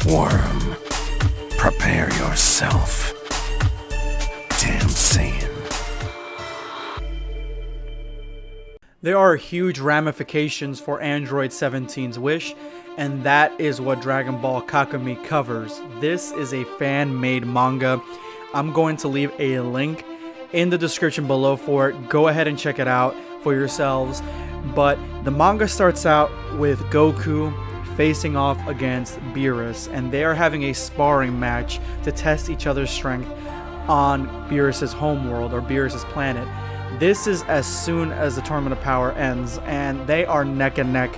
Worm, prepare yourself. Damn Saiyan. There are huge ramifications for Android 17's wish, and that is what Dragon Ball Kakumei covers. This is a fan-made manga. I'm going to leave a link in the description below for it. Go ahead and check it out for yourselves. But the manga starts out with Goku facing off against Beerus, and they are having a sparring match to test each other's strength on Beerus's homeworld, or Beerus's planet. This is as soon as the Tournament of Power ends, and they are neck and neck.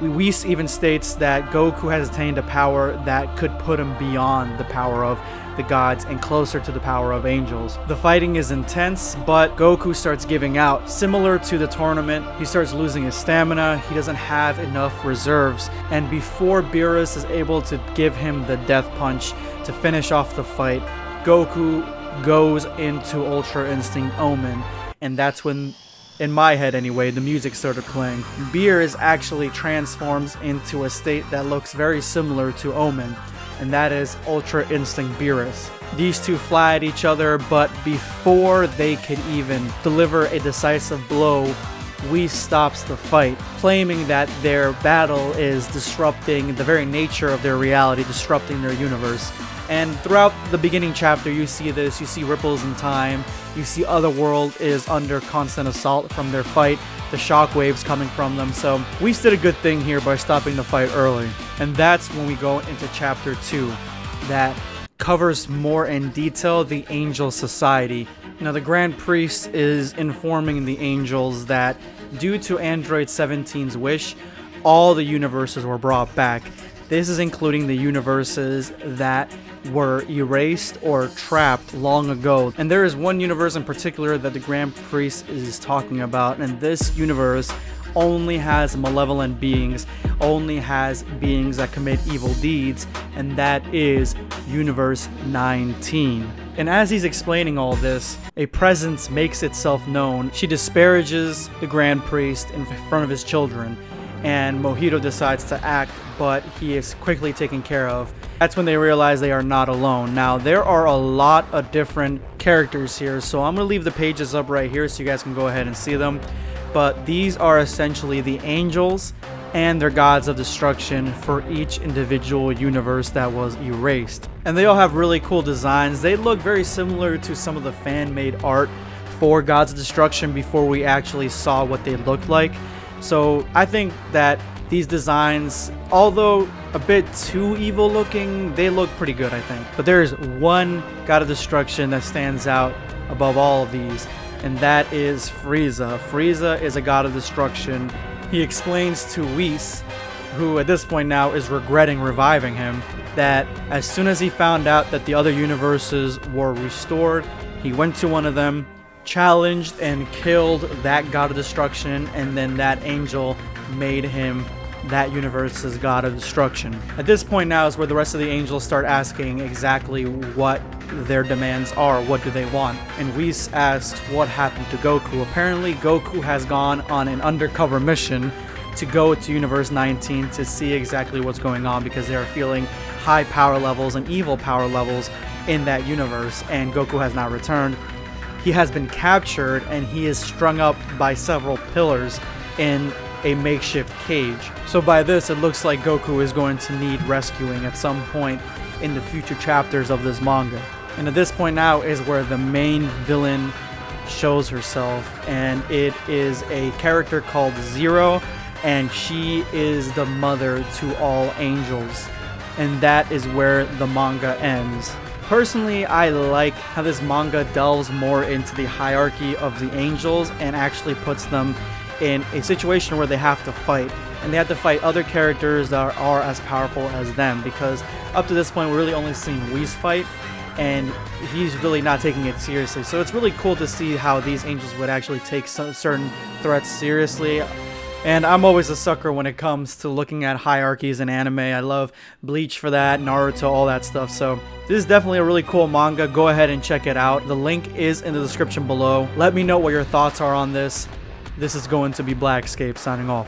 Whis even states that Goku has attained a power that could put him beyond the power of the gods and closer to the power of angels. The fighting is intense, but Goku starts giving out. Similar to the tournament, he starts losing his stamina, he doesn't have enough reserves, and before Beerus is able to give him the death punch to finish off the fight, Goku goes into Ultra Instinct Omen, and that's when, in my head anyway, the music started playing. Beerus actually transforms into a state that looks very similar to Omen, and that is Ultra Instinct Beerus. These two fly at each other, but before they can even deliver a decisive blow, Whis stops the fight, claiming that their battle is disrupting the very nature of their reality, disrupting their universe. And throughout the beginning chapter, you see this, you see ripples in time, you see Otherworld is under constant assault from their fight, the shockwaves coming from them. So Whis did a good thing here by stopping the fight early. And that's when we go into chapter 2, that covers more in detail the Angel Society. Now the Grand Priest is informing the angels that due to Android 17's wish, all the universes were brought back. This is including the universes that were erased or trapped long ago. And there is one universe in particular that the Grand Priest is talking about, and this universe only has malevolent beings, only has beings that commit evil deeds, and that is Universe 19. And as he's explaining all this, a presence makes itself known. She disparages the Grand Priest in front of his children, and Mojito decides to act, but he is quickly taken care of. That's when they realize they are not alone. Now, there are a lot of different characters here, so I'm going to leave the pages up right here so you guys can go ahead and see them. But these are essentially the angels and their gods of destruction for each individual universe that was erased. And they all have really cool designs. They look very similar to some of the fan-made art for gods of destruction before we actually saw what they looked like. So I think that these designs, although a bit too evil looking, they look pretty good, I think. But there is one god of destruction that stands out above all of these, and that is Frieza. Frieza is a god of destruction. He explains to Whis, who at this point now is regretting reviving him, that as soon as he found out that the other universes were restored, he went to one of them, challenged and killed that god of destruction, and then that angel made him that universe's god of destruction. At this point now is where the rest of the angels start asking exactly what their demands are, what do they want. And Whis asks what happened to Goku. Apparently Goku has gone on an undercover mission to go to Universe 19 to see exactly what's going on, because they are feeling high power levels and evil power levels in that universe, and Goku has not returned. He has been captured and he is strung up by several pillars in a makeshift cage. So by this, it looks like Goku is going to need rescuing at some point in the future chapters of this manga. And at this point now is where the main villain shows herself, and it is a character called Zero, and she is the mother to all angels. And that is where the manga ends. Personally, I like how this manga delves more into the hierarchy of the angels and actually puts them in a situation where they have to fight. And they have to fight other characters that are as powerful as them, because up to this point we're really only seeing Whis fight, and he's really not taking it seriously. So it's really cool to see how these angels would actually take certain threats seriously. And I'm always a sucker when it comes to looking at hierarchies in anime. I love Bleach for that, Naruto, all that stuff. So this is definitely a really cool manga. Go ahead and check it out. The link is in the description below. Let me know what your thoughts are on this. This is going to be BlackScape signing off.